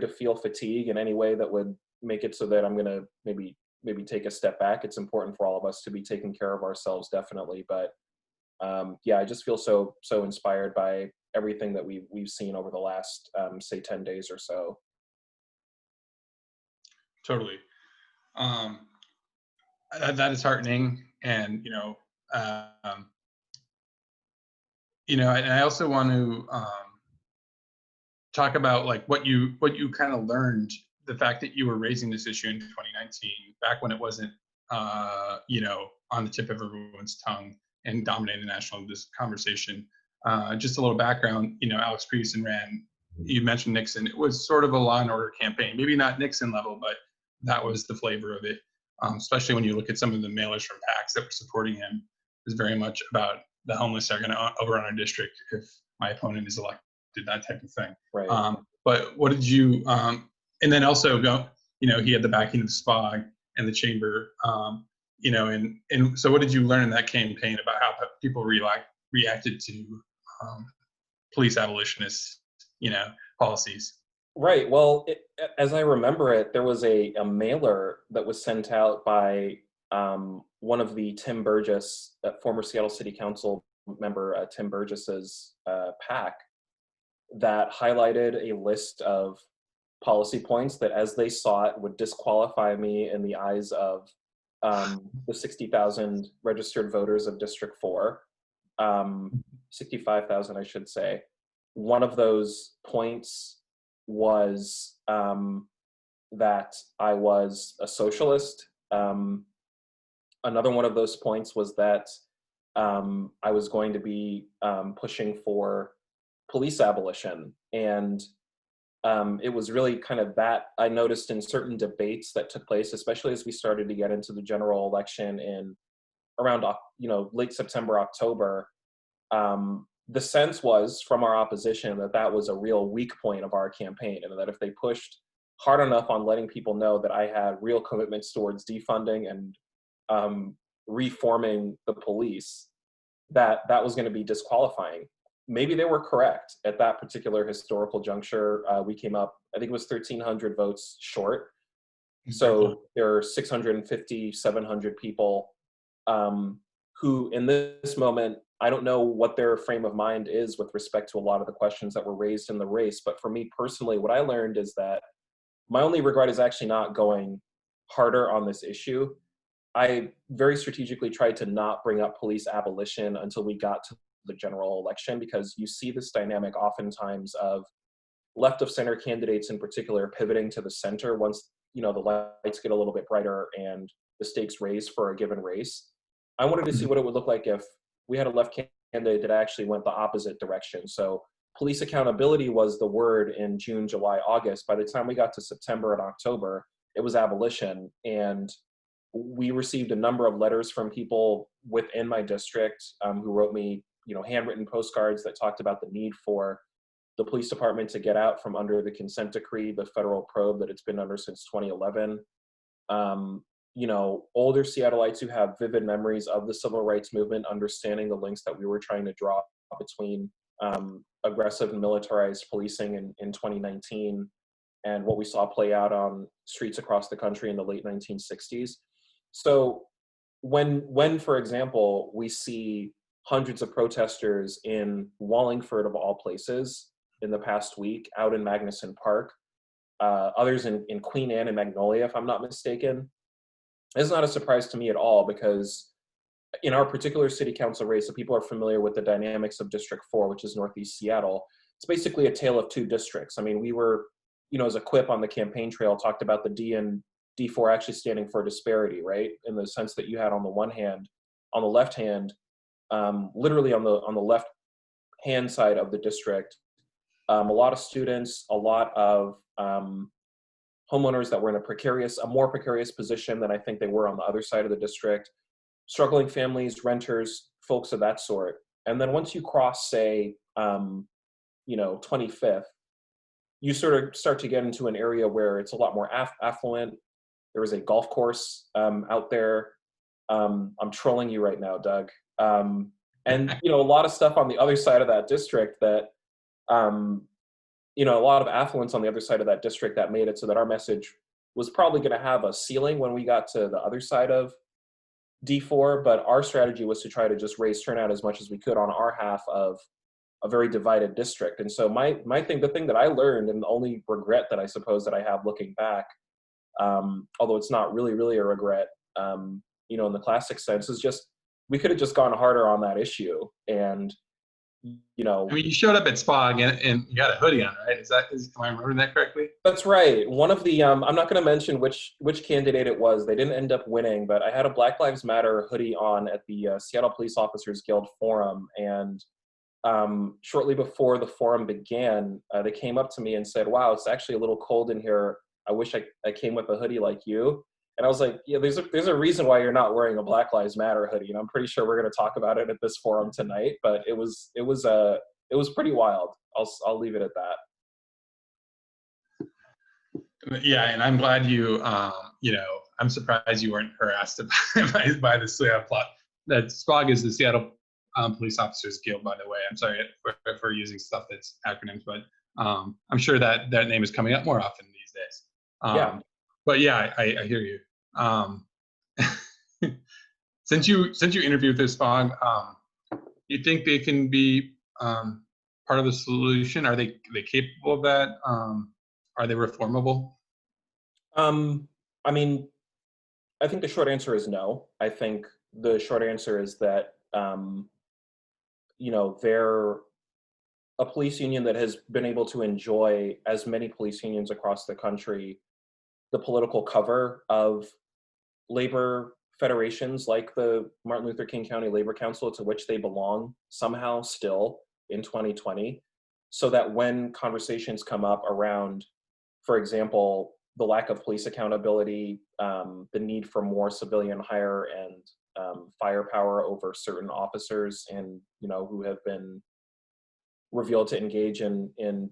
to feel fatigue in any way that would make it so that I'm going to maybe take a step back. It's important for all of us to be taking care of ourselves, definitely. But yeah, I just feel so inspired by everything that we've seen over the last say 10 days or so. Totally. That is heartening, and and I also want to talk about like what you kind of learned, the fact that you were raising this issue in 2019, back when it wasn't on the tip of everyone's tongue and dominating national conversation. Just a little background, Alex Creason ran, you mentioned Nixon. It was sort of a law and order campaign, maybe not Nixon level, but that was the flavor of it. Especially when you look at some of the mailers from PACs that were supporting him. It was very much about the homeless are going to overrun our district if my opponent is elected, that type of thing. Right. But what did you, and then also, he had the backing of SPOG and the chamber, and so what did you learn in that campaign about how people reacted to police abolitionist, policies? Right. Well, as I remember it, there was a mailer that was sent out by one of the Tim Burgess, former Seattle City Council member, Tim Burgess's PAC, that highlighted a list of policy points that, as they saw it, would disqualify me in the eyes of the 60,000 registered voters of District 4, 65,000, I should say. One of those points was that I was a socialist. Another one of those points was that I was going to be pushing for police abolition. And it was really kind of that I noticed in certain debates that took place, especially as we started to get into the general election in around late September, October. The sense was from our opposition that was a real weak point of our campaign, and that if they pushed hard enough on letting people know that I had real commitments towards defunding and reforming the police, that was going to be disqualifying. Maybe they were correct at that particular historical juncture. We came up, I think it was 1,300 votes short. So there are 650, 700 people who in this moment, I don't know what their frame of mind is with respect to a lot of the questions that were raised in the race. But for me personally, what I learned is that my only regret is actually not going harder on this issue. I very strategically tried to not bring up police abolition until we got to the general election, because you see this dynamic oftentimes of left of center candidates in particular pivoting to the center once the lights get a little bit brighter and the stakes raise for a given race. I wanted to see what it would look like if we had a left candidate that actually went the opposite direction. So police accountability was the word in June, July, August. By the time we got to September and October, it was abolition. And we received a number of letters from people within my district who wrote me, handwritten postcards that talked about the need for the police department to get out from under the consent decree, the federal probe that it's been under since 2011. Older Seattleites who have vivid memories of the civil rights movement, understanding the links that we were trying to draw between aggressive and militarized policing in 2019 and what we saw play out on streets across the country in the late 1960s. So when, for example, we see hundreds of protesters in Wallingford, of all places, in the past week, out in Magnuson Park, others in Queen Anne and Magnolia, if I'm not mistaken, it's not a surprise to me at all, because in our particular city council race, if people are familiar with the dynamics of District 4, which is Northeast Seattle, it's basically a tale of two districts. I mean, we were, as a quip on the campaign trail, talked about the D and D4 actually standing for disparity, right? In the sense that you had on the one hand, on the left hand, literally on the left hand side of the district, a lot of students, a lot of homeowners that were in a more precarious position than I think they were on the other side of the district, struggling families, renters, folks of that sort. And then once you cross, say, 25th, you sort of start to get into an area where it's a lot more affluent. There is a golf course out there. I'm trolling you right now, Doug. And a lot of stuff on the other side of that district that a lot of affluence on the other side of that district that made it so that our message was probably going to have a ceiling when we got to the other side of D4, but our strategy was to try to just raise turnout as much as we could on our half of a very divided district. And so the thing that I learned, and the only regret that I suppose that I have looking back, although it's not really a regret, in the classic sense, is just we could have just gone harder on that issue. And I mean, you showed up at SPOG and you got a hoodie on, right? Am I remembering that correctly? that's right. One of the I'm not going to mention which candidate it was. They didn't end up winning, but I had a Black Lives Matter hoodie on at the Seattle Police Officers Guild forum, and shortly before the forum began, they came up to me and said, "Wow, it's actually a little cold in here. I wish I came with a hoodie like you." And I was like, "Yeah, there's a reason why you're not wearing a Black Lives Matter hoodie." And I'm pretty sure we're going to talk about it at this forum tonight. But it was pretty wild. I'll leave it at that. Yeah, and I'm glad I'm surprised you weren't harassed by the Seattle plot. That SPOG is the Seattle Police Officers Guild, by the way. I'm sorry for using stuff that's acronyms, but I'm sure that name is coming up more often these days. Yeah. But yeah, I hear you. Since you interviewed this SPOG, you think they can be part of the solution? Are they capable of that? Are they reformable? I mean, I think the short answer is no. I think the short answer is that, they're a police union that has been able to enjoy, as many police unions across the country, the political cover of labor federations like the Martin Luther King County Labor Council, to which they belong somehow still in 2020, so that when conversations come up around, for example, the lack of police accountability, the need for more civilian hire and firepower over certain officers, and who have been revealed to engage in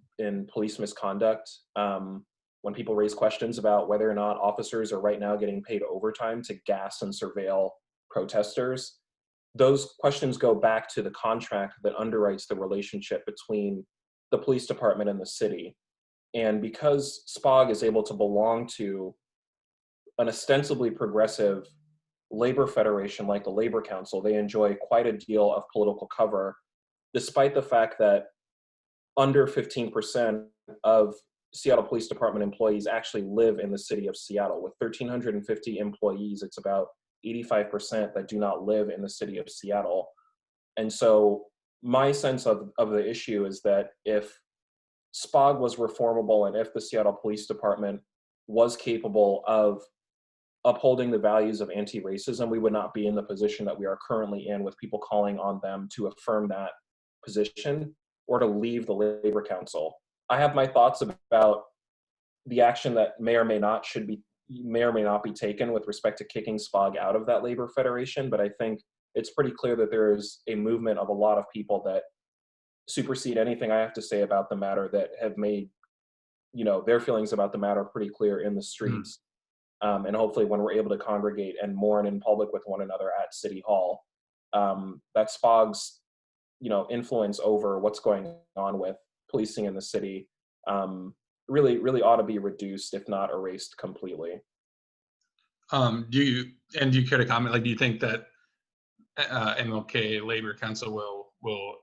police misconduct. When people raise questions about whether or not officers are right now getting paid overtime to gas and surveil protesters, those questions go back to the contract that underwrites the relationship between the police department and the city. And because SPOG is able to belong to an ostensibly progressive labor federation like the Labor Council, they enjoy quite a deal of political cover, despite the fact that under 15% of Seattle Police Department employees actually live in the city of Seattle. With 1,350 employees, it's about 85% that do not live in the city of Seattle. And so my sense of the issue is that if SPOG was reformable, and if the Seattle Police Department was capable of upholding the values of anti-racism, we would not be in the position that we are currently in, with people calling on them to affirm that position or to leave the Labor Council. I have my thoughts about the action that may or may not be taken with respect to kicking SPOG out of that labor federation, but I think it's pretty clear that there is a movement of a lot of people that supersede anything I have to say about the matter, that have made their feelings about the matter pretty clear in the streets. And hopefully when we're able to congregate and mourn in public with one another at City Hall, that SPOG's influence over what's going on with policing in the city really ought to be reduced, if not erased completely. Do you care to comment? Like, do you think that MLK Labor Council will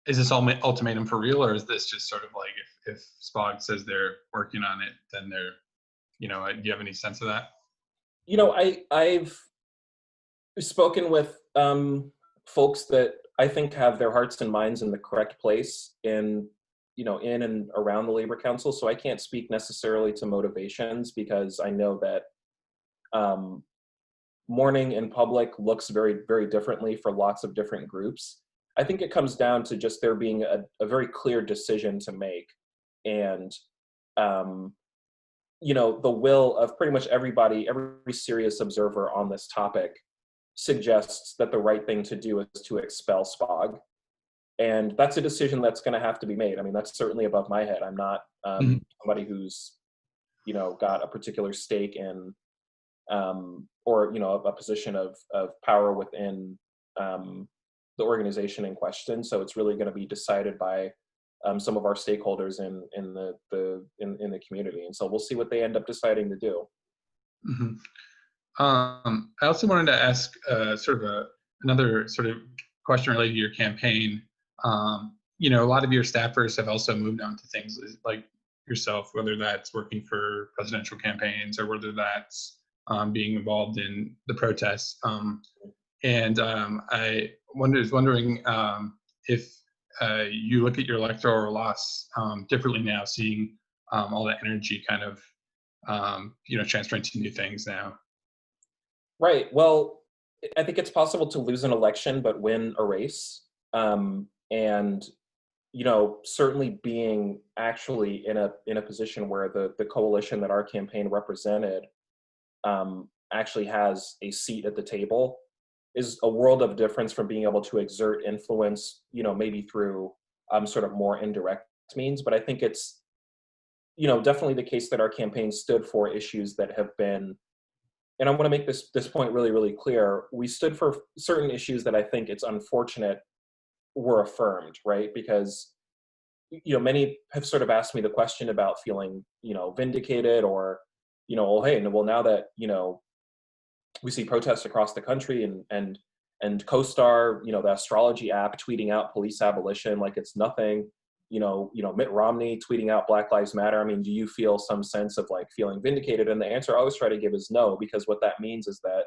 is this ultimatum for real, or is this just sort of like if SPOG says they're working on it, then they're do you have any sense of that? I've spoken with folks that I think have their hearts and minds in the correct place in and around the Labor Council. So I can't speak necessarily to motivations, because I know that mourning in public looks very, very differently for lots of different groups. I think it comes down to just there being a very clear decision to make, and the will of pretty much everybody, every serious observer on this topic suggests that the right thing to do is to expel SPOG. And that's a decision that's going to have to be made. I mean, that's certainly above my head. I'm not somebody who's, got a particular stake in, or, a position of power within the organization in question. So it's really going to be decided by some of our stakeholders in the community. And so we'll see what they end up deciding to do. Hmm. I also wanted to ask sort of another sort of question related to your campaign. You know, a lot of your staffers have also moved on to things like yourself, whether that's working for presidential campaigns or whether that's being involved in the protests. I was wondering if you look at your electoral loss differently now, seeing all that energy kind of you know, transferring to new things now. Right. Well, I think it's possible to lose an election but win a race. And you know, certainly being actually in a position where the coalition that our campaign represented actually has a seat at the table is a world of difference from being able to exert influence, you know, maybe through sort of more indirect means. But I think it's, you know, definitely the case that our campaign stood for issues that have been, and I want to make this point really, really clear. We stood for certain issues that I think it's unfortunate were affirmed, right? Because, you know, many have sort of asked me the question about feeling, you know, vindicated or, you know, well, hey, well, now that, you know, we see protests across the country and CoStar, you know, the astrology app tweeting out police abolition like it's nothing, Mitt Romney tweeting out Black Lives Matter. I mean, do you feel some sense of like feeling vindicated? And the answer I always try to give is no, because what that means is that,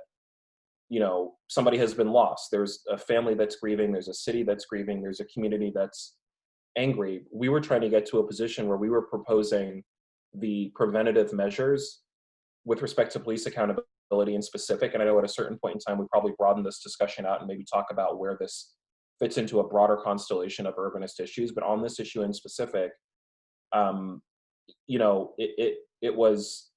you know, somebody has been lost. There's a family that's grieving. There's a city that's grieving. There's a community that's angry. We were trying to get to a position where we were proposing the preventative measures with respect to police accountability in specific. And I know at a certain point in time, we probably broaden this discussion out and maybe talk about where this fits into a broader constellation of urbanist issues. But on this issue in specific, you know, it was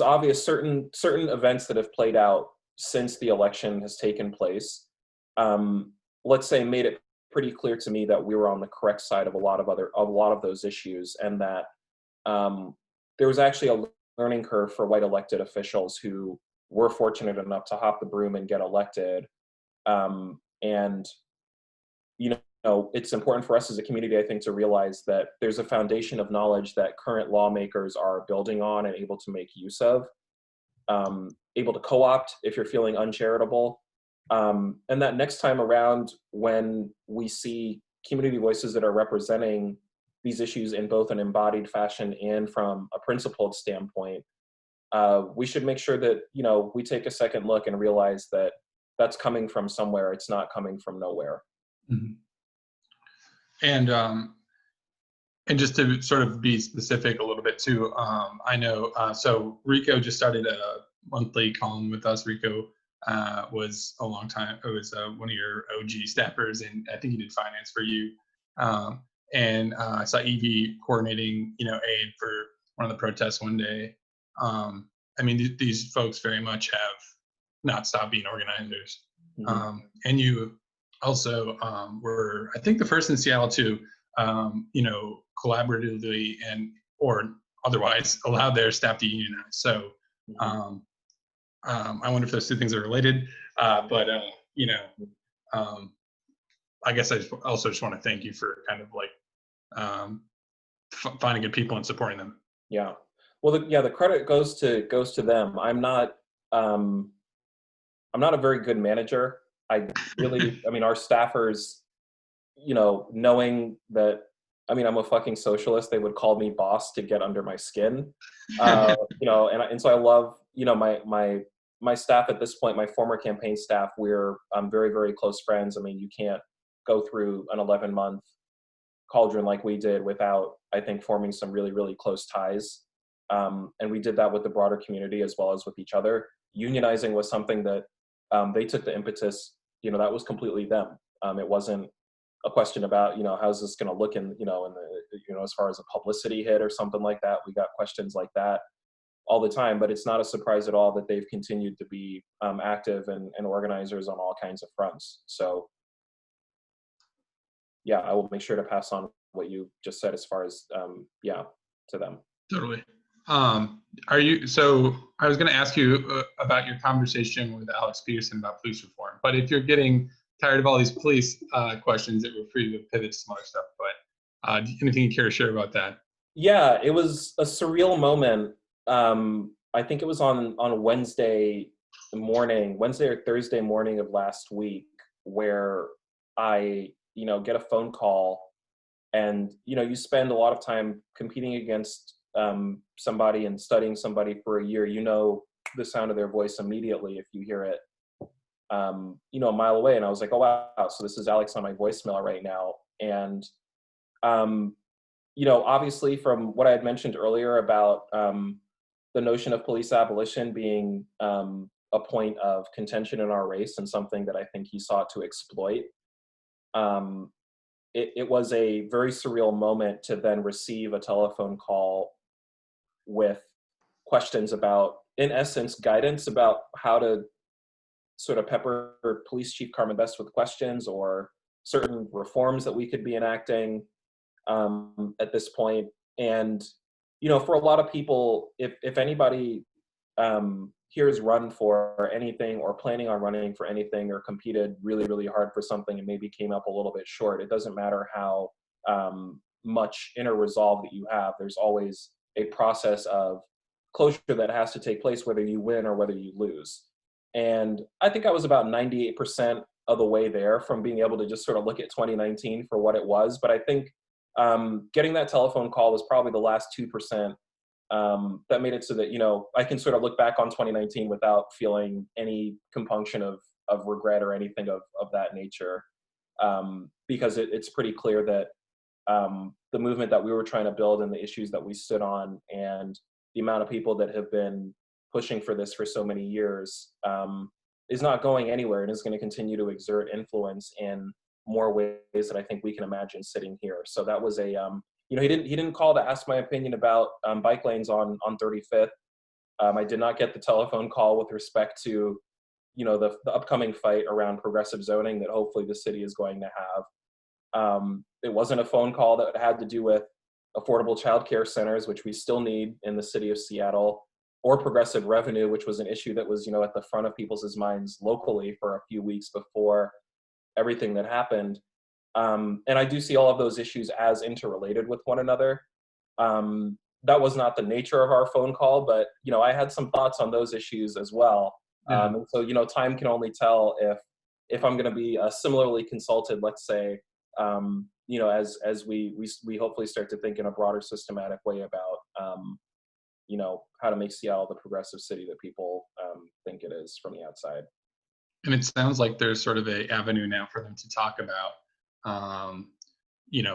obvious certain events that have played out since the election has taken place, let's say, made it pretty clear to me that we were on the correct side of a lot of those issues, and that there was actually a learning curve for white elected officials who were fortunate enough to hop the broom and get elected. And you know, it's important for us as a community, I think, to realize that there's a foundation of knowledge that current lawmakers are building on and able to make use of, able to co-opt if you're feeling uncharitable. And that next time around, when we see community voices that are representing these issues in both an embodied fashion and from a principled standpoint, we should make sure that, you know, we take a second look and realize that that's coming from somewhere. It's not coming from nowhere. Mm-hmm. And just to sort of be specific a little bit too, I know, so Rico just started a monthly column with us. Rico was a long time, it was one of your OG staffers, and I think he did finance for you. And I saw Evie coordinating, you know, aid for one of the protests one day. I mean, these folks very much have not stopped being organizers. Mm-hmm. And you also were, I think, the first in Seattle to, you know, collaboratively and or otherwise allow their staff to unionize. So I wonder if those two things are related. But you know, I guess I also just want to thank you for kind of like finding good people and supporting them. Yeah. Well, the credit goes to them. I'm not a very good manager. I mean, our staffers, you know, knowing that, I mean, I'm a fucking socialist, they would call me boss to get under my skin. You know, and so I love, you know, my staff at this point, my former campaign staff, we're very, very close friends. I mean, you can't go through an 11-month cauldron like we did without, I think, forming some really, really close ties. And we did that with the broader community as well as with each other. Unionizing was something that they took the impetus, you know, that was completely them. It wasn't a question about, you know, how's this going to look in, you know, as far as a publicity hit or something like that. We got questions like that all the time, but it's not a surprise at all that they've continued to be active and organizers on all kinds of fronts. So yeah, I will make sure to pass on what you just said as far as, to them. Totally. So I was going to ask you about your conversation with Alex Peterson about police reform, but if you're getting tired of all these police questions, it would free to pivot to some other stuff. But Anything you care to share about that? Yeah, it was a surreal moment. I think it was on Wednesday or Thursday morning of last week, where I, get a phone call, and you spend a lot of time competing against somebody and studying somebody for a year. You know the sound of their voice immediately if you hear it, a mile away. And I was like, oh wow, so this is Alex on my voicemail right now. And um, obviously from what I had mentioned earlier about the notion of police abolition being a point of contention in our race and something that I think he sought to exploit, um, it was a very surreal moment to then receive a telephone call with questions about, in essence, guidance about how to sort of pepper Police Chief Carmen Best with questions, or certain reforms that we could be enacting at this point. And for a lot of people, if anybody here has run for anything, or planning on running for anything, or competed really really hard for something and maybe came up a little bit short, it doesn't matter how much inner resolve that you have. There's always a process of closure that has to take place, whether you win or whether you lose. And I think I was about 98% of the way there, from being able to just sort of look at 2019 for what it was. But I think getting that telephone call was probably the last 2% that made it so that I can sort of look back on 2019 without feeling any compunction of regret or anything of that nature, because it's pretty clear that the movement that we were trying to build and the issues that we stood on, and the amount of people that have been pushing for this for so many years, is not going anywhere, and is going to continue to exert influence in more ways that I think we can imagine sitting here. So that was a he didn't call to ask my opinion about bike lanes on 35th. I did not get the telephone call with respect to the upcoming fight around progressive zoning that hopefully the city is going to have. It wasn't a phone call that had to do with affordable childcare centers, which we still need in the city of Seattle, or progressive revenue, which was an issue that was at the front of people's minds locally for a few weeks before everything that happened. And I do see all of those issues as interrelated with one another. That was not the nature of our phone call, but I had some thoughts on those issues as well. Yeah. And so time can only tell if I'm going to be similarly consulted, let's say, as we hopefully start to think in a broader systematic way about how to make Seattle the progressive city that people think it is from the outside. And it sounds like there's sort of a avenue now for them to talk about,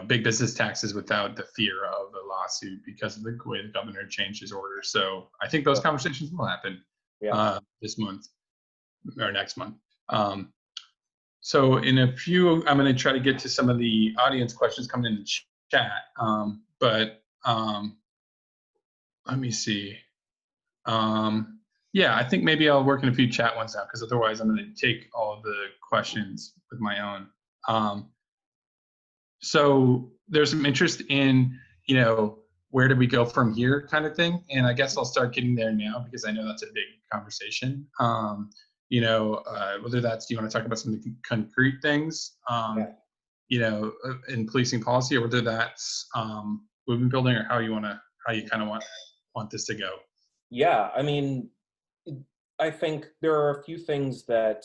big business taxes without the fear of a lawsuit because of the way the governor changed his order. So I think those conversations will happen this month or next month. So in a few, I'm going to try to get to some of the audience questions coming in the chat. But let me see. Yeah, I think maybe I'll work in a few chat ones out, because otherwise I'm going to take all of the questions with my own. So there's some interest in, where do we go from here kind of thing. And I guess I'll start getting there now, because I know that's a big conversation. Whether that's, do you want to talk about some of the concrete things, in policing policy, or whether that's movement building, or how you kind of want this to go? Yeah, I mean, I think there are a few things that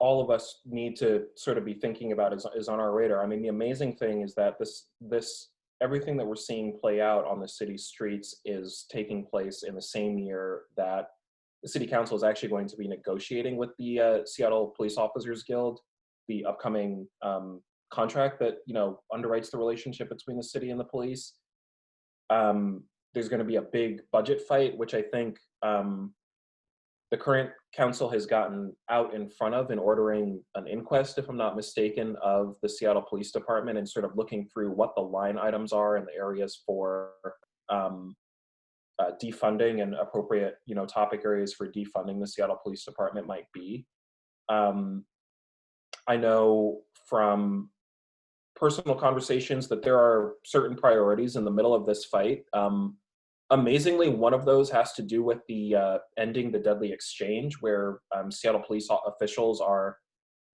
all of us need to sort of be thinking about is on our radar. I mean, the amazing thing is that this everything that we're seeing play out on the city streets is taking place in the same year that the city council is actually going to be negotiating with the Seattle Police Officers Guild the upcoming contract that underwrites the relationship between the city and the police. There's going to be a big budget fight, which I think the current council has gotten out in front of in ordering an inquest, if I'm not mistaken, of the Seattle Police Department, and sort of looking through what the line items are and the areas for defunding and appropriate, topic areas for defunding the Seattle Police Department might be. I know from personal conversations that there are certain priorities in the middle of this fight. Amazingly, one of those has to do with the ending the deadly exchange, where Seattle police officials are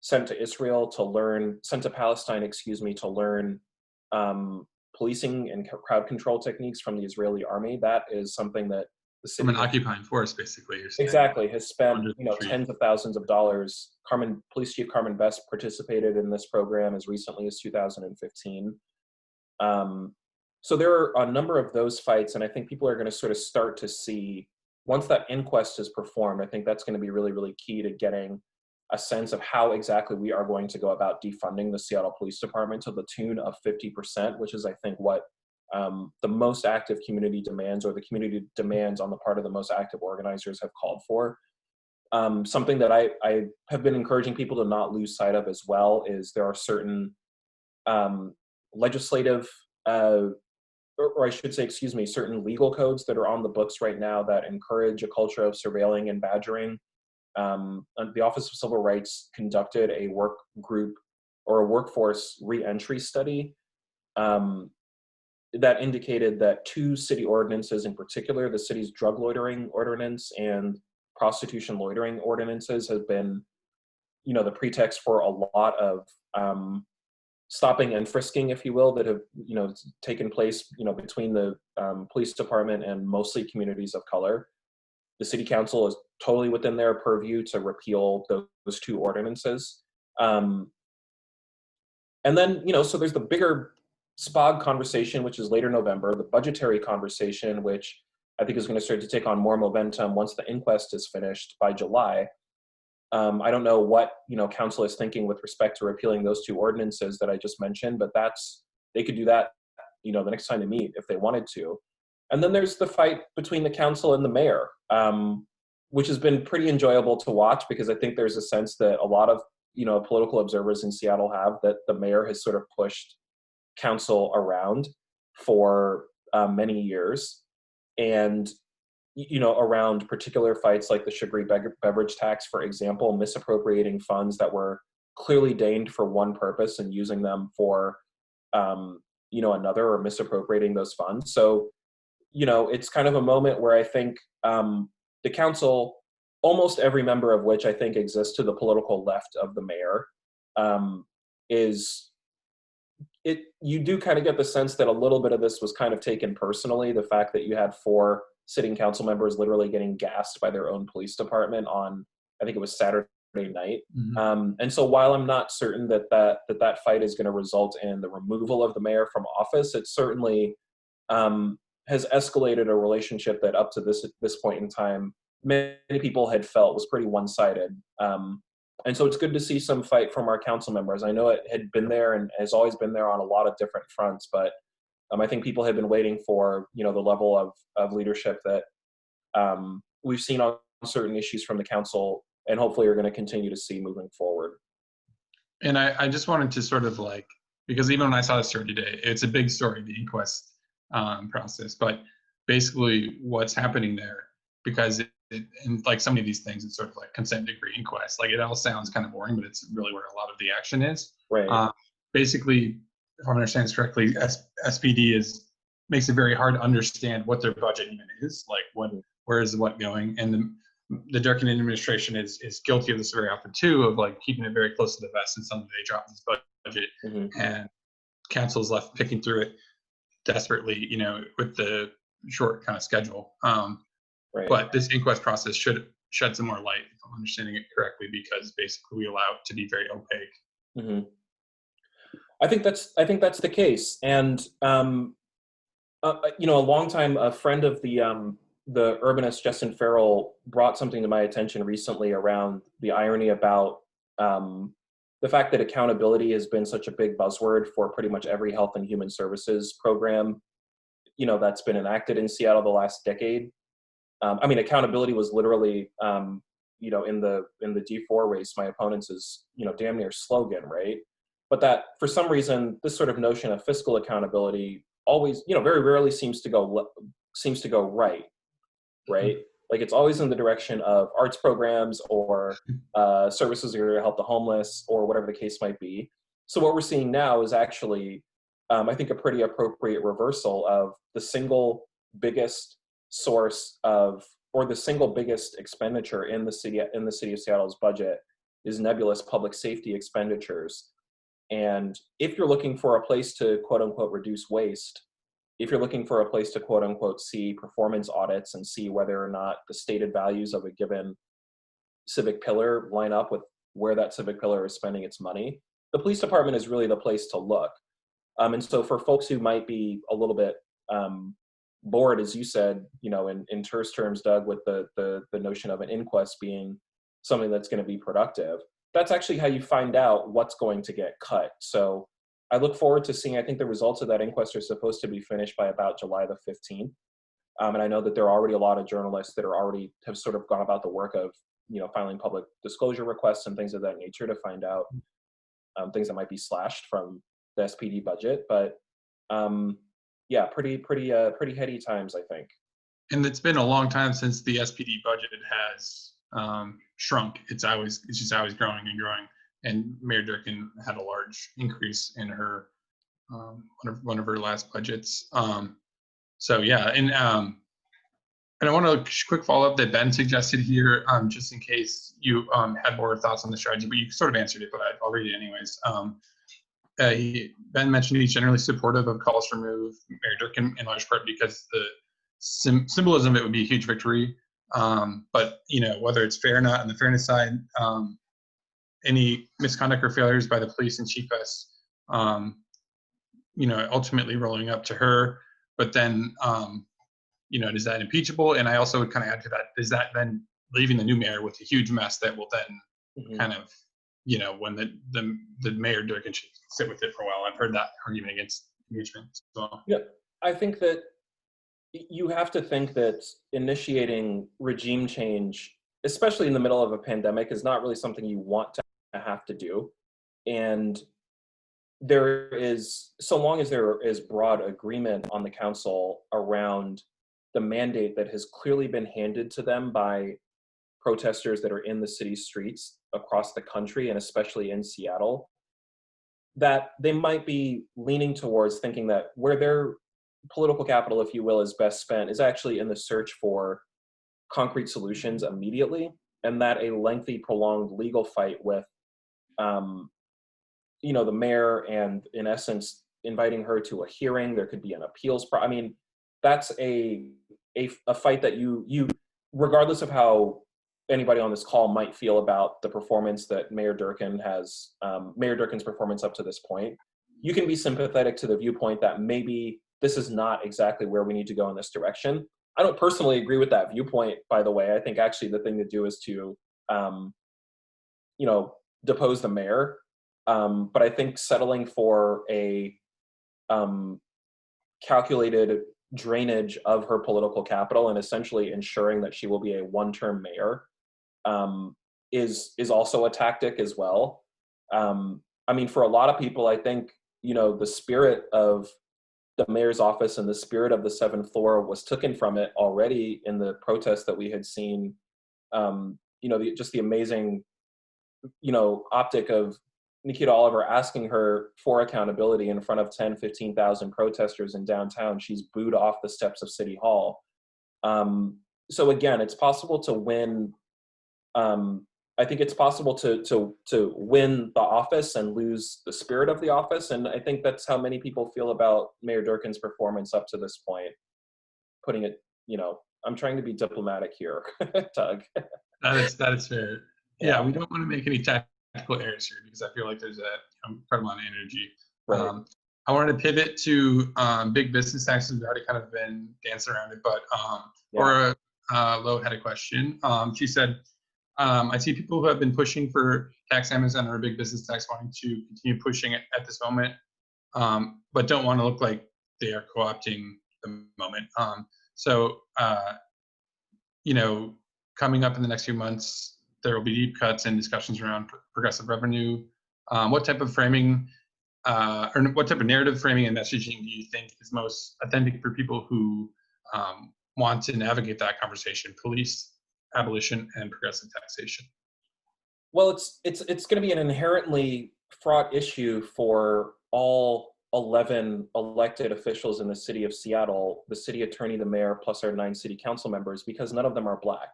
sent to Palestine, to learn policing and crowd control techniques from the Israeli army. That is something that the From city an occupying force, basically, you're saying, like, exactly has spent, under the tree. tens of thousands of dollars. Police Chief Carmen Best participated in this program as recently as 2015. So there are a number of those fights, and I think people are going to sort of start to see, once that inquest is performed, I think that's going to be really, really key to getting a sense of how exactly we are going to go about defunding the Seattle Police Department to the tune of 50%, which is, I think, what the most active community demands, or the community demands on the part of the most active organizers, have called for. Something that I have been encouraging people to not lose sight of as well is there are certain legislative, or I should say, excuse me, certain legal codes that are on the books right now that encourage a culture of surveilling and badgering. The Office of Civil Rights conducted a work group or a workforce reentry study that indicated that 2 city ordinances in particular, the city's drug loitering ordinance and prostitution loitering ordinances, have been, the pretext for a lot of stopping and frisking, if you will, that have, taken place, between the police department and mostly communities of color. The city council is totally within their purview to repeal those 2 ordinances. And then, so there's the bigger SPOG conversation, which is later November, the budgetary conversation, which I think is going to start to take on more momentum once the inquest is finished by July. I don't know what, council is thinking with respect to repealing those 2 ordinances that I just mentioned, but they could do that, the next time they meet if they wanted to. And then there's the fight between the council and the mayor, which has been pretty enjoyable to watch, because I think there's a sense that a lot of, political observers in Seattle have, that the mayor has sort of pushed council around for many years. And, around particular fights like the sugary beverage tax, for example, misappropriating funds that were clearly deigned for one purpose and using them for, another, or misappropriating those funds. So, it's kind of a moment where I think the council, almost every member of which I think exists to the political left of the mayor, you do kind of get the sense that a little bit of this was kind of taken personally. The fact that you had 4 sitting council members literally getting gassed by their own police department on, I think it was Saturday night. Mm-hmm. And so while I'm not certain that fight is going to result in the removal of the mayor from office, it certainly has escalated a relationship that up to this point in time, many people had felt was pretty one-sided. And so it's good to see some fight from our council members. I know it had been there and has always been there on a lot of different fronts, but I think people have been waiting for, the level of leadership that we've seen on certain issues from the council, and hopefully are going to continue to see moving forward. And I just wanted to sort of because even when I saw the story today, it's a big story, the inquest process, but basically what's happening there, because and like so many of these things, it's sort of like consent decree inquest. Like, it all sounds kind of boring, but it's really where a lot of the action is. Right. Basically, if I understand this correctly, SPD makes it very hard to understand what their budget even is. Like, where is what going? And the Durkin administration is guilty of this very often too, of keeping it very close to the vest, and suddenly they drop this budget, Mm-hmm. and council's left picking through it desperately, with the short kind of schedule. Right. But this inquest process should shed some more light, if I'm understanding it correctly, because basically we allow it to be very opaque. Mm-hmm. I think that's the case. And a long time, a friend of the Urbanist, Justin Farrell, brought something to my attention recently around the irony about the fact that accountability has been such a big buzzword for pretty much every health and human services program, that's been enacted in Seattle the last decade. Accountability was literally, in the D4 race, my opponent's is, damn near slogan, right? But that, for some reason, this sort of notion of fiscal accountability always, very rarely seems to go right, right? Mm-hmm. Like, it's always in the direction of arts programs or services that are to help the homeless, or whatever the case might be. So what we're seeing now is actually, I think, a pretty appropriate reversal of the single biggest source of, or the single biggest expenditure in the city of Seattle's budget is nebulous public safety expenditures. And if you're looking for a place to quote unquote reduce waste, if you're looking for a place to quote unquote see performance audits and see whether or not the stated values of a given civic pillar line up with where that civic pillar is spending its money, the police department is really the place to look. And so for folks who might be a little bit bored, as you said, in terse terms, Doug, with the notion of an inquest being something that's going to be productive, that's actually how you find out what's going to get cut. So I look forward to seeing, I think the results of that inquest are supposed to be finished by about July the 15th. And I know that there are already a lot of journalists that have sort of gone about the work of, filing public disclosure requests and things of that nature to find out things that might be slashed from the SPD budget. But yeah, pretty heady times, I think. And it's been a long time since the SPD budget has shrunk. It's just always growing and growing. And Mayor Durkan had a large increase in her one of her last budgets. So yeah, and I want to quick follow up that Ben suggested here, just in case you had more thoughts on the strategy, but you sort of answered it, but I'll read it anyways. Ben mentioned he's generally supportive of calls to remove Mayor Durkan in large part because the symbolism of it would be a huge victory. But whether it's fair or not on the fairness side, any misconduct or failures by the police and Chief S, ultimately rolling up to her. But then, is that impeachable? And I also would kind of add to that, is that then leaving the new mayor with a huge mess that will then kind of, when the Mayor Durkan should sit with it for a while. I've heard that argument against impeachment as well. Yeah, I think that you have to think that initiating regime change, especially in the middle of a pandemic, is not really something you want to have to do. And so long as there is broad agreement on the council around the mandate that has clearly been handed to them by protesters that are in the city's streets across the country, and especially in Seattle, that they might be leaning towards thinking that where their political capital, if you will, is best spent is actually in the search for concrete solutions immediately, and that a lengthy, prolonged legal fight with, the mayor, and in essence, inviting her to a hearing, there could be an appeals. That's a fight that you, regardless of how anybody on this call might feel about the performance that Mayor Durkan's performance up to this point, you can be sympathetic to the viewpoint that maybe this is not exactly where we need to go in this direction. I don't personally agree with that viewpoint, by the way. I think actually the thing to do is to, depose the mayor. But I think settling for a calculated drainage of her political capital and essentially ensuring that she will be a one-term mayor is also a tactic as well. For a lot of people, I think, the spirit of the mayor's office and the spirit of the 7th floor was taken from it already in the protests that we had seen. Just the amazing, optic of Nikita Oliver asking her for accountability in front of 10, 15,000 protesters in downtown. She's booed off the steps of City Hall. So again, it's possible to win. I think it's possible to win the office and lose the spirit of the office. And I think that's how many people feel about Mayor Durkan's performance up to this point. Putting it, I'm trying to be diplomatic here, Doug. That is fair. Yeah, we don't want to make any tactical errors here because I feel like there's a incredible amount of energy. Right. I wanted to pivot to big business taxes. We've already kind of been dancing around it, but Laura Lowe had a question. She said, I see people who have been pushing for tax Amazon or a big business tax wanting to continue pushing it at this moment, but don't want to look like they are co-opting the moment. Coming up in the next few months, there will be deep cuts and discussions around progressive revenue. What type of framing or what type of narrative framing and messaging do you think is most authentic for people who want to navigate that conversation? Police, abolition, and progressive taxation. Well, it's going to be an inherently fraught issue for all 11 elected officials in the city of Seattle, the city attorney, the mayor, plus our 9 city council members, because none of them are Black.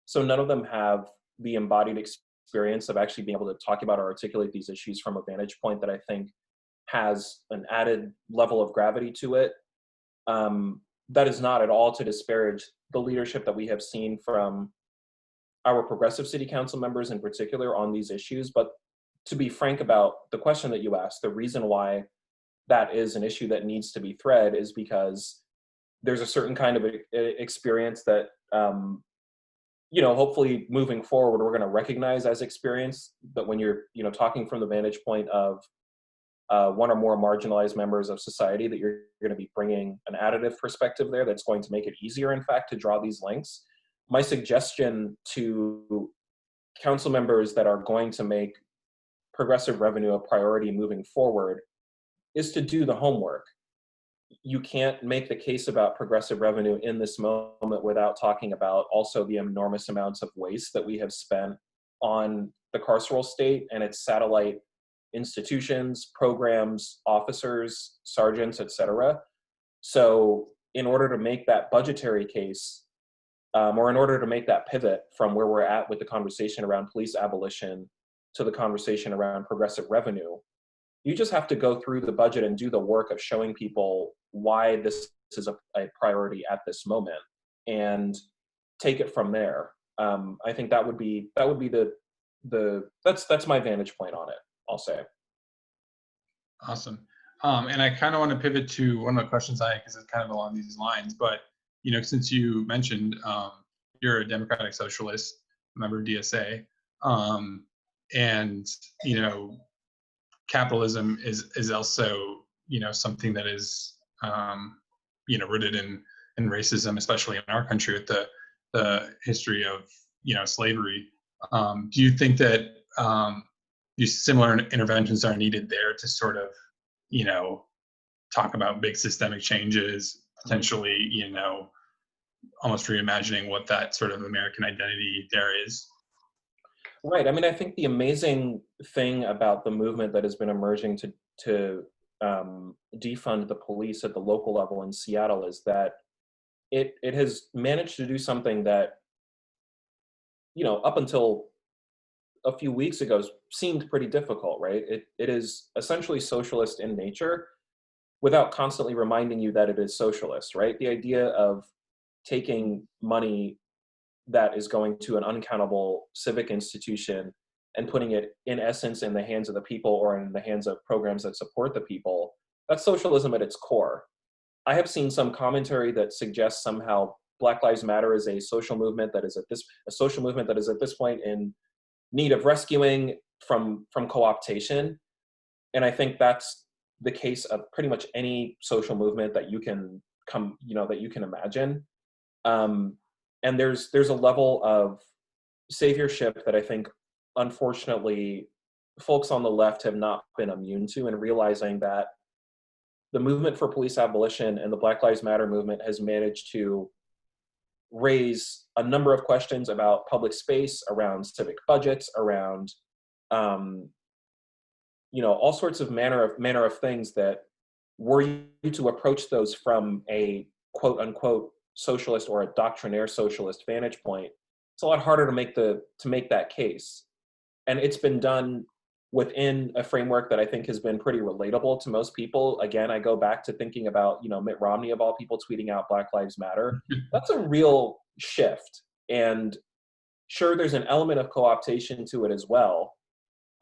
So none of them have the embodied experience of actually being able to talk about or articulate these issues from a vantage point that I think has an added level of gravity to it. That is not at all to disparage the leadership that we have seen from our progressive city council members in particular on these issues. But to be frank about the question that you asked, the reason why that is an issue that needs to be thread is because there's a certain kind of experience that, hopefully moving forward, we're going to recognize as experience. But when you're, talking from the vantage point of one or more marginalized members of society, that you're going to be bringing an additive perspective there that's going to make it easier, in fact, to draw these links. My suggestion to council members that are going to make progressive revenue a priority moving forward is to do the homework. You can't make the case about progressive revenue in this moment without talking about also the enormous amounts of waste that we have spent on the carceral state and its satellite institutions, programs, officers, sergeants, etc. So in order to make that budgetary case, or in order to make that pivot from where we're at with the conversation around police abolition to the conversation around progressive revenue, you just have to go through the budget and do the work of showing people why this is a priority at this moment and take it from there. I think that would be that's my vantage point on it, I'll say. Awesome. And I kind of want to pivot to one of the questions because it's kind of along these lines, but since you mentioned you're a democratic socialist, member of DSA, and capitalism is also something that is rooted in racism, especially in our country with the history of slavery. Do you think that these similar interventions are needed there to sort of talk about big systemic changes, potentially almost reimagining what that sort of American identity there is? Right. I mean, I think the amazing thing about the movement that has been emerging to defund the police at the local level in Seattle is that it has managed to do something that, up until a few weeks ago seemed pretty difficult, right? It is essentially socialist in nature without constantly reminding you that it is socialist, right? The idea of taking money that is going to an uncountable civic institution and putting it in essence in the hands of the people or in the hands of programs that support the people, that's socialism at its core. I have seen some commentary that suggests somehow Black Lives Matter is a social movement that is at this point in need of rescuing from co-optation. And I think that's the case of pretty much any social movement that you can imagine. And there's a level of saviorship that I think, unfortunately, folks on the left have not been immune to, and realizing that the movement for police abolition and the Black Lives Matter movement has managed to raise a number of questions about public space, around civic budgets, around all sorts of manner of things that, were you to approach those from a quote unquote socialist or a doctrinaire socialist vantage point, it's a lot harder to make that case. And it's been done within a framework that I think has been pretty relatable to most people. Again, I go back to thinking about, Mitt Romney of all people tweeting out Black Lives Matter. That's a real shift. And sure, there's an element of co-optation to it as well.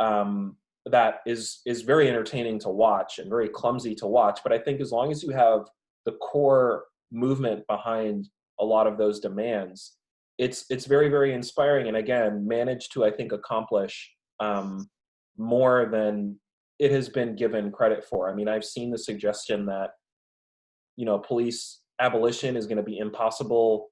That is very entertaining to watch and very clumsy to watch. But I think as long as you have the core movement behind a lot of those demands, it's very, very inspiring. And again, managed to, I think, accomplish more than it has been given credit for. I mean, I've seen the suggestion that, police abolition is going to be impossible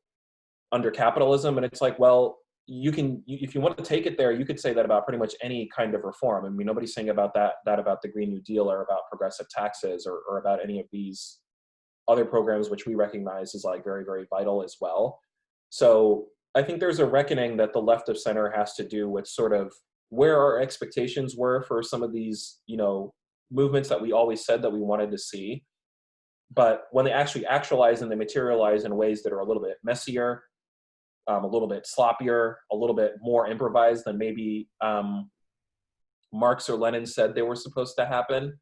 under capitalism. And it's like, well, if you want to take it there, you could say that about pretty much any kind of reform. I mean, nobody's saying about that about the Green New Deal or about progressive taxes or about any of these other programs, which we recognize as like very, very vital as well. So I think there's a reckoning that the left of center has to do with sort of where our expectations were for some of these, movements that we always said that we wanted to see. But when they actually actualize and they materialize in ways that are a little bit messier, a little bit sloppier, a little bit more improvised than maybe Marx or Lenin said they were supposed to happen.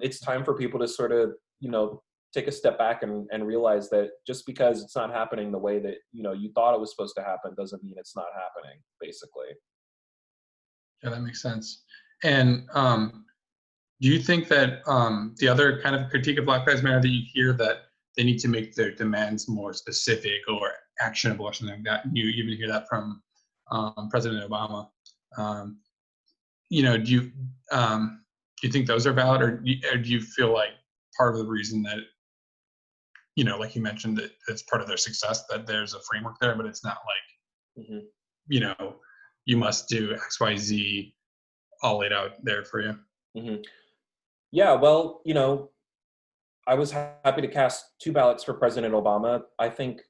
It's time for people to sort of, take a step back and realize that just because it's not happening the way that, you thought it was supposed to happen doesn't mean it's not happening, basically. Yeah, that makes sense. And do you think that the other kind of critique of Black Lives Matter that you hear, that they need to make their demands more specific or actionable or something like that? You even hear that from President Obama. Do you think those are valid, or do you feel like part of the reason that, like you mentioned, that it's part of their success that there's a framework there, but it's not like, Hmm. You must do X, Y, Z all laid out there for you? Hmm. Yeah, well, I was happy to cast 2 ballots for President Obama. I think,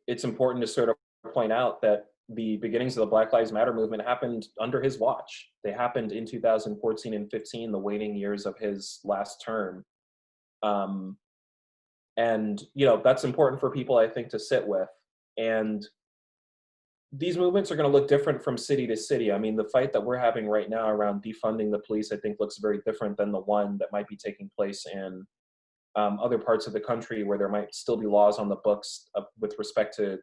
it's important to sort of point out that the beginnings of the Black Lives Matter movement happened under his watch. They happened in 2014 and 15, the waning years of his last term. Um, and, that's important for people, I think, to sit with. And these movements are going to look different from city to city. I mean, the fight that we're having right now around defunding the police, I think, looks very different than the one that might be taking place in other parts of the country where there might still be laws on the books with respect to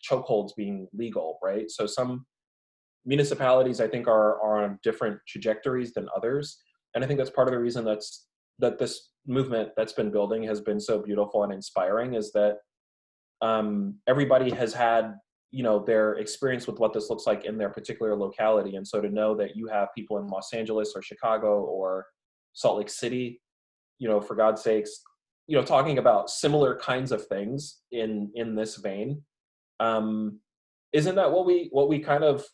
chokeholds being legal, right? So some municipalities, I think, are on different trajectories than others. And I think that's part of the reason that this movement that's been building has been so beautiful and inspiring, is that everybody has had their experience with what this looks like in their particular locality. And so to know that you have people in Los Angeles or Chicago or Salt Lake City, for God's sakes, talking about similar kinds of things in this vein, isn't that what we kind of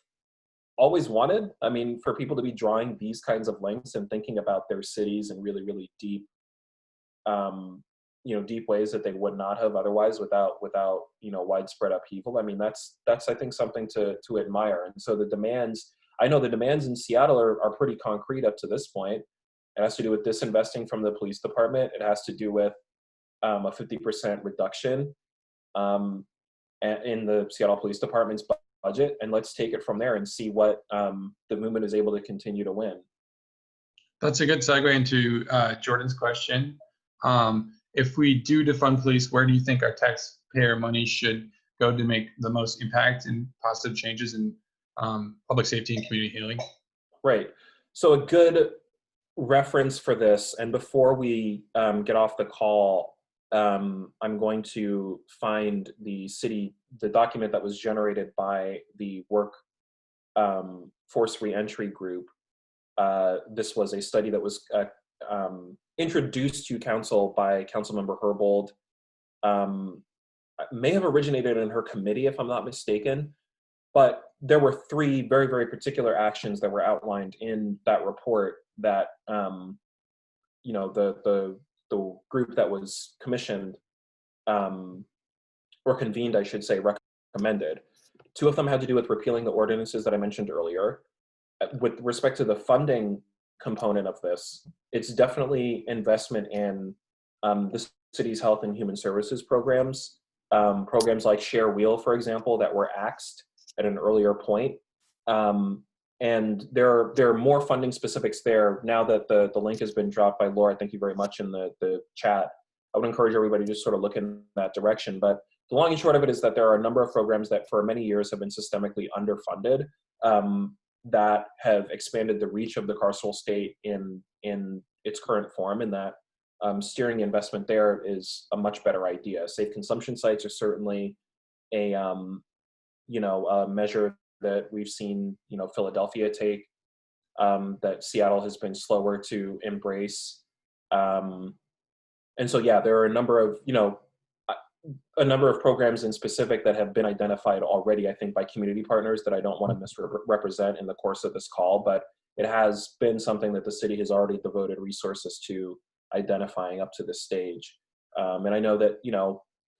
always wanted? I mean, for people to be drawing these kinds of links and thinking about their cities in really, really deep, deep ways that they would not have otherwise without widespread upheaval. I mean, that's I think something to admire. And so I know the demands in Seattle are pretty concrete up to this point. It has to do with disinvesting from the police department. It has to do with a 50% reduction in the Seattle Police Department's budget. And let's take it from there and see what the movement is able to continue to win. That's a good segue into Jordan's question. If we do defund police, where do you think our taxpayer money should go to make the most impact and positive changes in public safety and community healing? Right. So a good reference for this, and before we get off the call, I'm going to find the document that was generated by the Workforce Reentry Group. This was a study that was introduced to council by Councilmember Herbold. May have originated in her committee, if I'm not mistaken, but there were 3 very, very particular actions that were outlined in that report that the group that was commissioned or convened, I should say, recommended. 2 of them had to do with repealing the ordinances that I mentioned earlier. With respect to the funding component of this, it's definitely investment in the city's health and human services programs, programs like Share Wheel, for example, that were axed at an earlier point. And there are more funding specifics there now that the link has been dropped by Laura. Thank you very much in the chat. I would encourage everybody to sort of look in that direction. But the long and short of it is that there are a number of programs that for many years have been systemically underfunded, that have expanded the reach of the carceral state in its current form, and that steering investment there is a much better idea. Safe consumption sites are certainly a measure that we've seen Philadelphia take, that Seattle has been slower to embrace. And so yeah, there are a number of programs in specific that have been identified already, I think, by community partners that I don't want to misrepresent in the course of this call, but it has been something that the city has already devoted resources to identifying up to this stage. And I know that,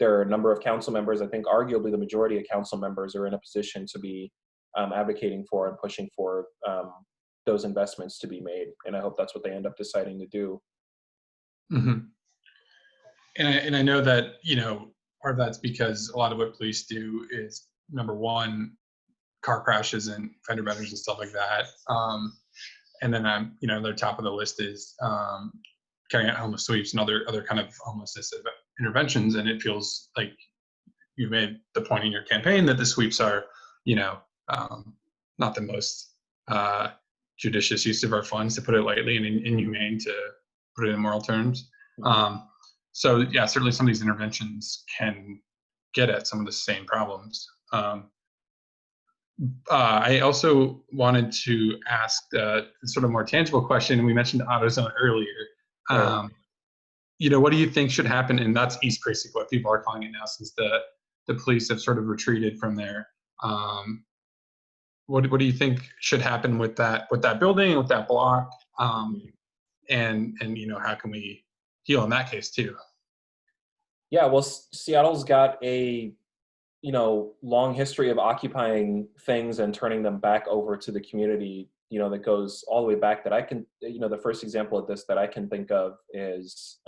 there are a number of council members, I think arguably the majority of council members are in a position to be advocating for and pushing for those investments to be made. And I hope that's what they end up deciding to do. Mm-hmm. And I know that, part of that's because a lot of what police do is, number one, car crashes and fender benders and stuff like that. And then, their top of the list is carrying out homeless sweeps and other kind of homelessness interventions. And it feels like you made the point in your campaign that the sweeps are, not the most judicious use of our funds, to put it lightly, and inhumane, to put it in moral terms. So yeah, certainly some of these interventions can get at some of the same problems. I also wanted to ask sort of more tangible question, and we mentioned AutoZone earlier. Right. What do you think should happen? And that's East Precinct, what people are calling it now, since the police have sort of retreated from there. What do you think should happen with that building, with that block? And how can we heal in that case too? Yeah, well, Seattle's got a long history of occupying things and turning them back over to the community, that goes all the way back, that I can, the first example of this that I can think of is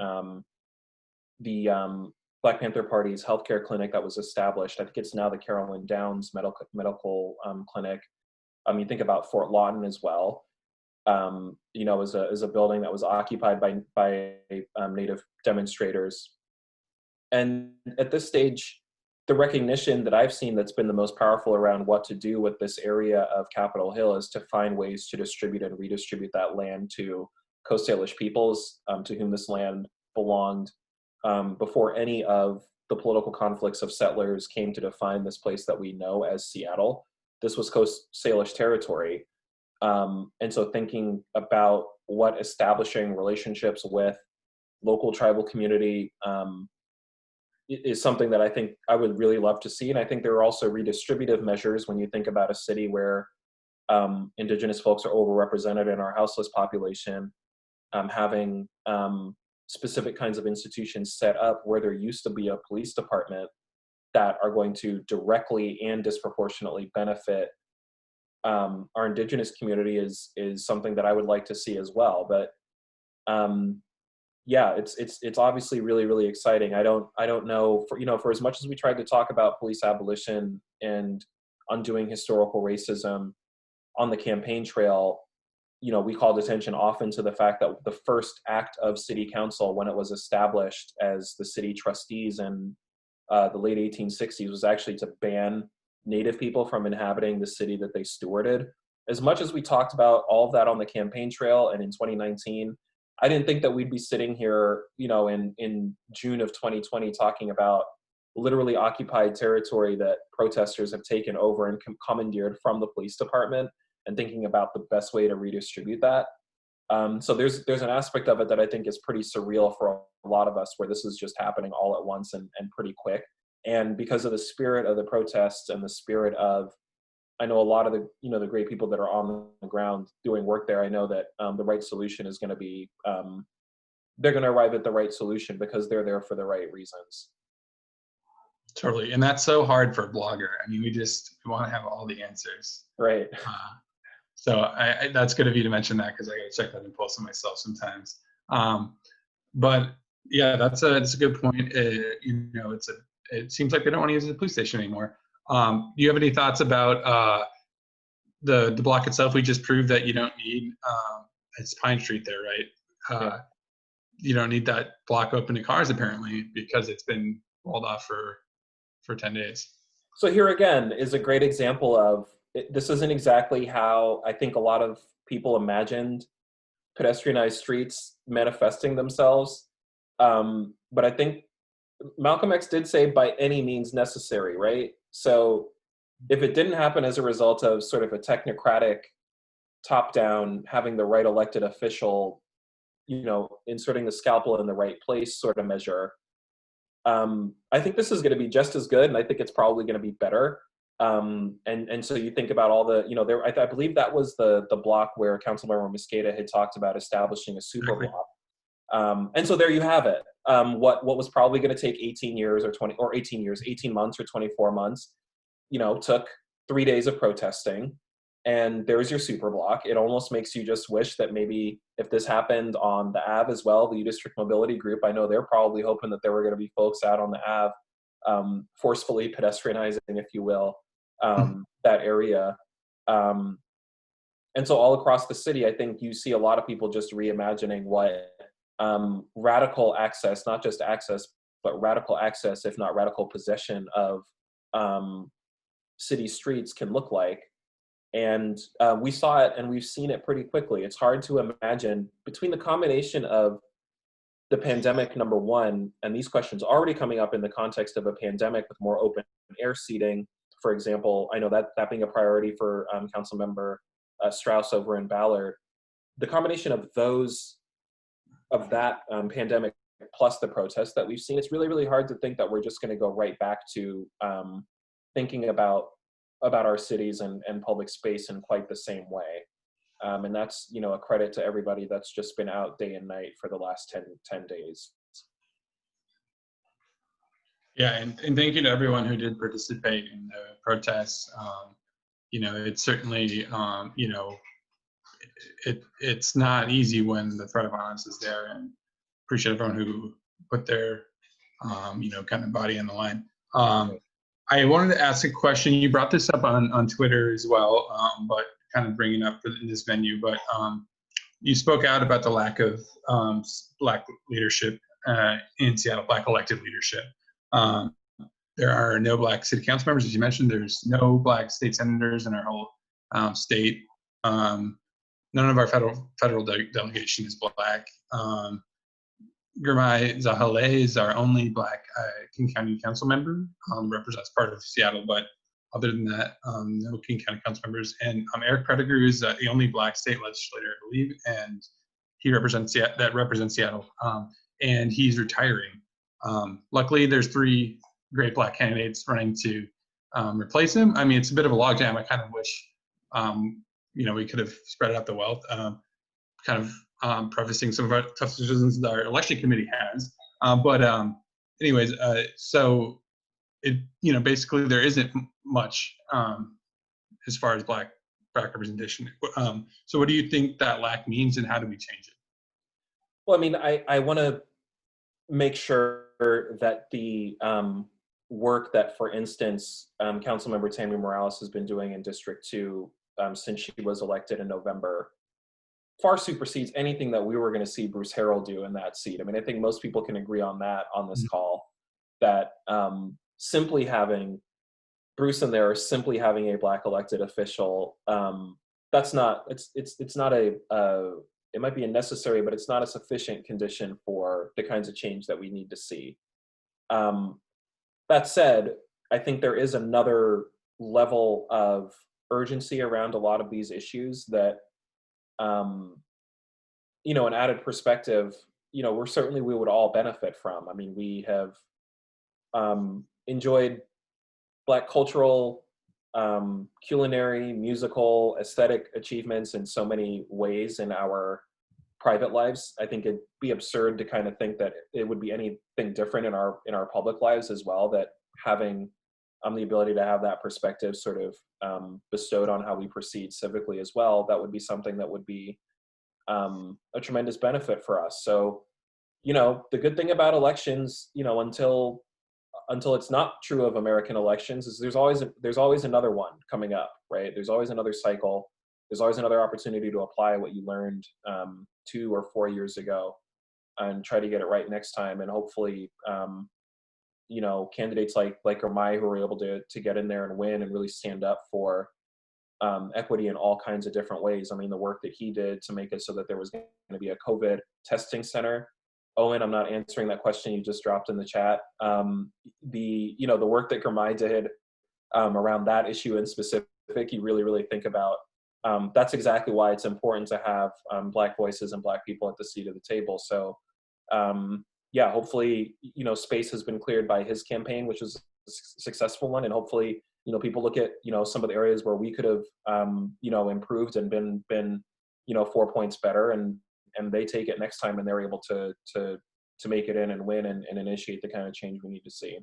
the Black Panther Party's healthcare clinic that was established. I think it's now the Carolyn Downs Medical Clinic. You think about Fort Lawton as well. Is a building that was occupied by Native demonstrators. And at this stage, the recognition that I've seen that's been the most powerful around what to do with this area of Capitol Hill is to find ways to distribute and redistribute that land to Coast Salish peoples, to whom this land belonged, before any of the political conflicts of settlers came to define this place that we know as Seattle. This was Coast Salish territory. And so thinking about what establishing relationships with local tribal community is something that I think I would really love to see. And I think there are also redistributive measures when you think about a city where Indigenous folks are overrepresented in our houseless population, having specific kinds of institutions set up where there used to be a police department that are going to directly and disproportionately benefit our Indigenous community is something that I would like to see as well. But yeah, it's obviously really, really exciting. I don't know, for as much as we tried to talk about police abolition and undoing historical racism on the campaign trail, we called attention often to the fact that the first act of city council, when it was established as the city trustees in the late 1860s, was actually to ban Native people from inhabiting the city that they stewarded. As much as we talked about all of that on the campaign trail and in 2019, I didn't think that we'd be sitting here, in June of 2020 talking about literally occupied territory that protesters have taken over and commandeered from the police department, and thinking about the best way to redistribute that. So there's an aspect of it that I think is pretty surreal for a lot of us, where this is just happening all at once and pretty quick. And because of the spirit of the protests and the spirit of, I know a lot of the, the great people that are on the ground doing work there, I know that the right solution is going to be, they're going to arrive at the right solution because they're there for the right reasons. Totally. And that's so hard for a blogger. I mean, we want to have all the answers. Right. So I that's good of you to mention that, because I got to check that impulse on myself sometimes. But yeah, that's a good point. It seems like they don't want to use the police station anymore. Do you have any thoughts about the block itself? We just proved that you don't need, it's Pine Street there, right? Yeah. You don't need that block open to cars apparently, because it's been walled off for 10 days. So here again is a great example of, this isn't exactly how I think a lot of people imagined pedestrianized streets manifesting themselves. But I think Malcolm X did say by any means necessary, right? So if it didn't happen as a result of sort of a technocratic top-down, having the right elected official, inserting the scalpel in the right place sort of measure, I think this is going to be just as good, and I think it's probably going to be better. And so you think about all the, I believe that was the block where Councilmember Mosqueda had talked about establishing a super block. And so there you have it. What was probably going to take 18 years or 18 months or 24 months, took 3 days of protesting, and there's your super block. It almost makes you just wish that maybe if this happened on the Ave as well, the U District Mobility Group, I know they're probably hoping that there were going to be folks out on the Ave forcefully pedestrianizing, if you will, that area. Um, and so all across the city, I think you see a lot of people just reimagining what radical access, not just access, but radical access, if not radical possession of um, city streets can look like. And we saw it and we've seen it pretty quickly. It's hard to imagine between the combination of the pandemic, number one, and these questions already coming up in the context of a pandemic with more open air seating, for example. I know that being a priority for council member Strauss over in Ballard. The combination of that pandemic plus the protests that we've seen, it's really, really hard to think that we're just going to go right back to thinking about our cities and public space in quite the same way. And that's, a credit to everybody that's just been out day and night for the last 10 days. Yeah, and thank you to everyone who did participate in the protests. It's certainly, it's not easy when the threat of violence is there, and appreciate everyone who put their, kind of body on the line. I wanted to ask a question. You brought this up on Twitter as well, but kind of bringing up in this venue. But you spoke out about the lack of Black leadership in Seattle, Black elected leadership. There are no Black city council members, as you mentioned. There's no Black state senators in our whole state. None of our federal delegation is Black. Gurmai Zahale is our only Black King County Council member, represents part of Seattle, but other than that, no King County Council members. And Eric Pettigrew is the only Black state legislator, I believe, and he represents Seattle, and he's retiring. Luckily, there's 3 great Black candidates running to replace him. I mean, it's a bit of a logjam. I kind of wish, we could have spread out the wealth. Kind of prefacing some of our tough decisions that our election committee has. Anyways, so it, basically there isn't much as far as Black representation. So what do you think that lack means, and how do we change it? Well, I mean, I want to make sure that the work that, for instance, Councilmember Tammy Morales has been doing in District 2 since she was elected in November far supersedes anything that we were going to see Bruce Harrell do in that seat. I mean, I think most people can agree on that on this call, that simply having Bruce in there, or simply having a Black elected official, that's not, it's not it might be a necessary, but it's not a sufficient condition for the kinds of change that we need to see. That said, I think there is another level of urgency around a lot of these issues that, an added perspective, we would all benefit from. I mean, we have enjoyed Black cultural, culinary, musical, aesthetic achievements in so many ways in our private lives. I think it'd be absurd to kind of think that it would be anything different in our public lives as well, that having the ability to have that perspective sort of bestowed on how we proceed civically as well, that would be something that would be a tremendous benefit for us. So, the good thing about elections, until it's not true of American elections, is there's always another one coming up, right? There's always another cycle. There's always another opportunity to apply what you learned 2 or 4 years ago and try to get it right next time. And hopefully, candidates like Gurmai, who are able to get in there and win and really stand up for equity in all kinds of different ways. I mean, the work that he did to make it so that there was going to be a COVID testing center. Owen, I'm not answering that question you just dropped in the chat. The work that Gurmai did around that issue in specific, you really, really think about. That's exactly why it's important to have Black voices and Black people at the seat of the table. So, hopefully, space has been cleared by his campaign, which was a successful one, and hopefully, people look at some of the areas where we could have improved and been 4 points better, and they take it next time and they're able to make it in and win and initiate the kind of change we need to see.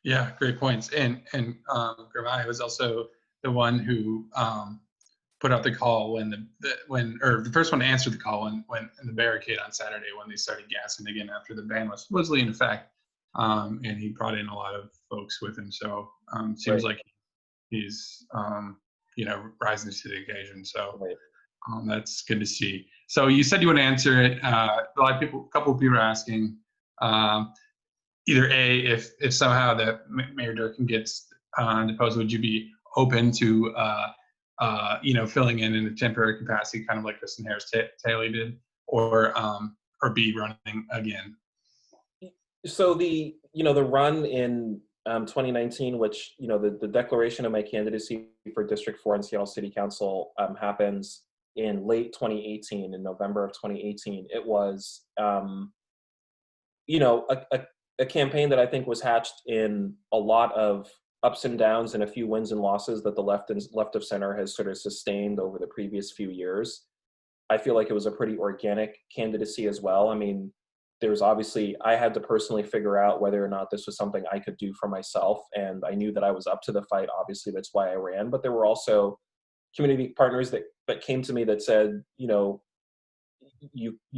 Yeah, great points. And Gurmai was also the one who put out the call when the first one to answer the call when in the barricade on Saturday, when they started gassing again after the ban was supposedly in effect. and he brought in a lot of folks with him. So seems Right, like he's rising to the occasion. So right. that's good to see. So you said you want to answer it. A couple of people are asking. Either A, if somehow that Mayor Durkin gets deposed, would you be open to filling in a temporary capacity, kind of like Kristen Harris Taylor did, or B, running again? So the run in 2019, which the declaration of my candidacy for District 4 and Seattle City Council happens in late 2018, in November of 2018. It was a campaign that I think was hatched in a lot of ups and downs and a few wins and losses that the left of center has sort of sustained over the previous few years. I feel like it was a pretty organic candidacy as well. I mean, there's obviously, I had to personally figure out whether or not this was something I could do for myself. And I knew that I was up to the fight. Obviously, that's why I ran. But there were also community partners that came to me that said, you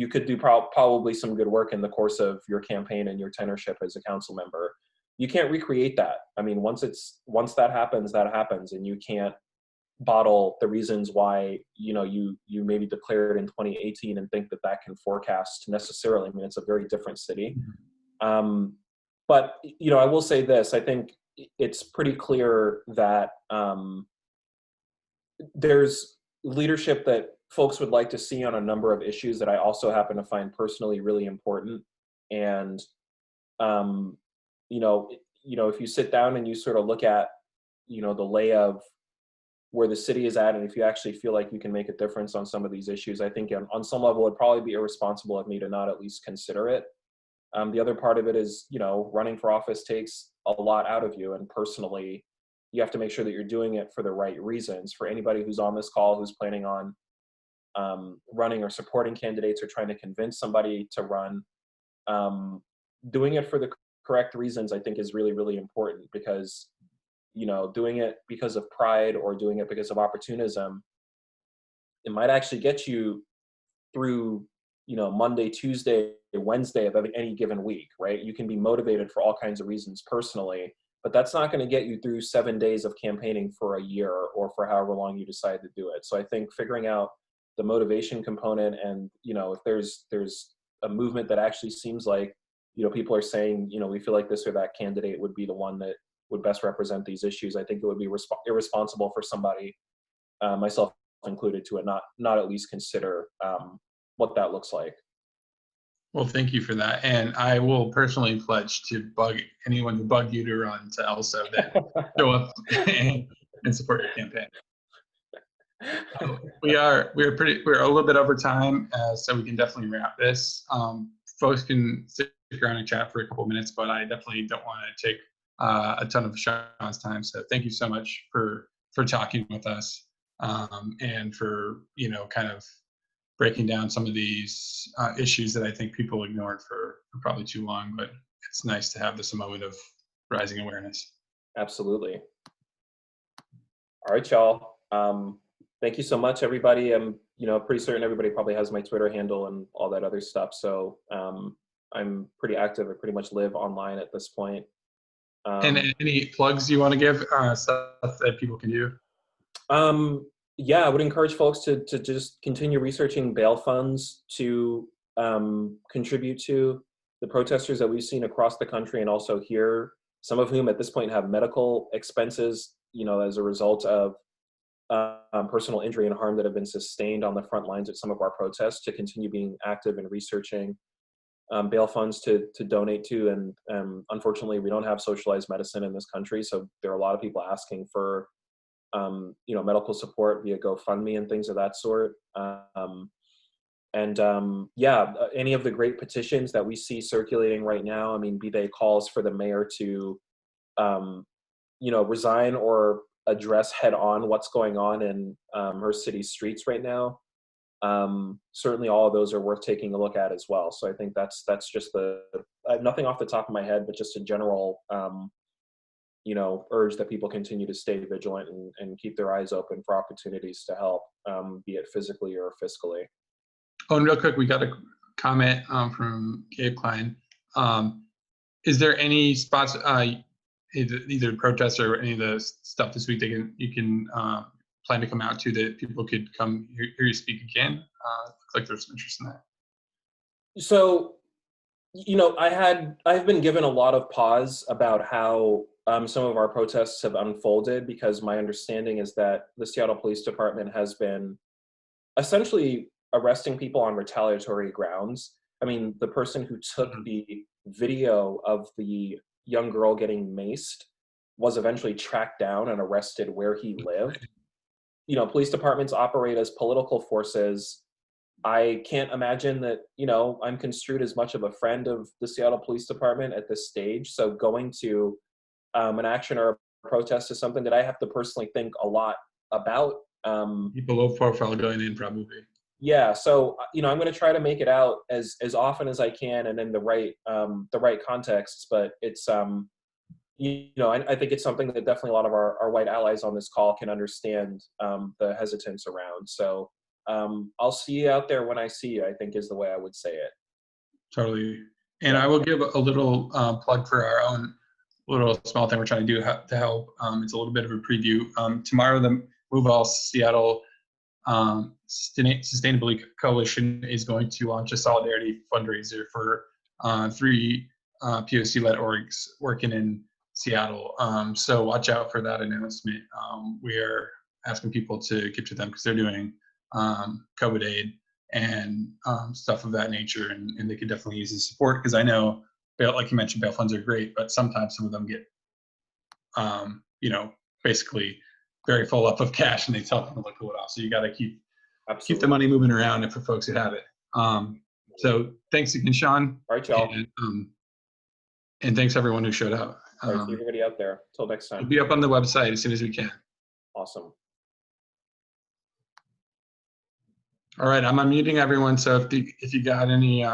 could do probably some good work in the course of your campaign and your tenureship as a council member. You can't recreate that. I mean, once that happens, and you can't bottle the reasons why you maybe declared in 2018 and think that can forecast necessarily. I mean, it's a very different city. But I will say this: I think it's pretty clear that there's leadership that folks would like to see on a number of issues that I also happen to find personally really important. And if you sit down and you sort of look at the lay of where the city is at, and if you actually feel like you can make a difference on some of these issues, I think on some level it'd probably be irresponsible of me to not at least consider it. The other part of it is, running for office takes a lot out of you, and personally, you have to make sure that you're doing it for the right reasons. For anybody who's on this call who's planning on running or supporting candidates or trying to convince somebody to run, doing it for the correct reasons, I think, is really, really important, because doing it because of pride or doing it because of opportunism, it might actually get you through, Monday, Tuesday, Wednesday of any given week, right? You can be motivated for all kinds of reasons personally, but that's not going to get you through 7 days of campaigning for a year or for however long you decide to do it. So I think figuring out the motivation component, and, if there's a movement that actually seems like, people are saying, we feel like this or that candidate would be the one that would best represent these issues, I think it would be irresponsible for somebody, myself included, to not at least consider what that looks like. Well, thank you for that, and I will personally pledge to bug anyone who bugged you to run to also then show up and support your campaign. We're a little bit over time, so we can definitely wrap this. Folks can stick around and chat for a couple minutes, but I definitely don't want to take a ton of Shaun's time. So thank you so much for talking with us, and for kind of breaking down some of these issues that I think people ignored for probably too long. But it's nice to have this moment of rising awareness. Absolutely. All right, y'all. Thank you so much, everybody. I'm, pretty certain everybody probably has my Twitter handle and all that other stuff. So I'm pretty active. I pretty much live online at this point. And any plugs you want to give, stuff that people can do? Yeah, I would encourage folks to just continue researching bail funds to contribute to the protesters that we've seen across the country and also here, some of whom at this point have medical expenses, as a result of personal injury and harm that have been sustained on the front lines at some of our protests, to continue being active in researching bail funds to donate to. And unfortunately, we don't have socialized medicine in this country, so there are a lot of people asking for medical support via GoFundMe and things of that sort. Any of the great petitions that we see circulating right now, I mean, be they calls for the mayor to, resign or address head on what's going on in her city's streets right now. Certainly all of those are worth taking a look at as well. So I think that's just nothing off the top of my head, but just a general, urge that people continue to stay vigilant and keep their eyes open for opportunities to help, be it physically or fiscally. Oh, and real quick, we got a comment from Gabe Klein. Is there any spots, either protests or any of the stuff this week that you can plan to come out to that people could come hear you speak again? Looks like there's some interest in that. So, I've been given a lot of pause about how some of our protests have unfolded, because my understanding is that the Seattle Police Department has been essentially arresting people on retaliatory grounds. I mean, the person who took the video of the young girl getting maced was eventually tracked down and arrested where he lived. Police departments operate as political forces. I can't imagine that, I'm construed as much of a friend of the Seattle Police Department at this stage. So going to an action or a protest is something that I have to personally think a lot about. People low profile going in, probably. Yeah, so I'm going to try to make it out as often as I can and in the right contexts. But it's I think it's something that definitely a lot of our white allies on this call can understand the hesitance around. So I'll see you out there when I see you, I think is the way I would say it. Totally. And Yeah. I will give a little plug for our own little small thing we're trying to do to help. It's a little bit of a preview. Tomorrow, the Move All Seattle Sustainability Coalition is going to launch a solidarity fundraiser for 3 POC-led orgs working in Seattle. So watch out for that announcement. We are asking people to give to them because they're doing COVID aid and stuff of that nature, and they could definitely use the support, because I know, like you mentioned, bail funds are great, but sometimes some of them get, basically very full up of cash, and they tell them to pull it off. So you got to keep the money moving around for folks who have it. So thanks again, Shaun. All right, y'all. And thanks everyone who showed up. All right, see everybody out there. Till next time. We'll be up on the website as soon as we can. Awesome. All right, I'm unmuting everyone. So if you got any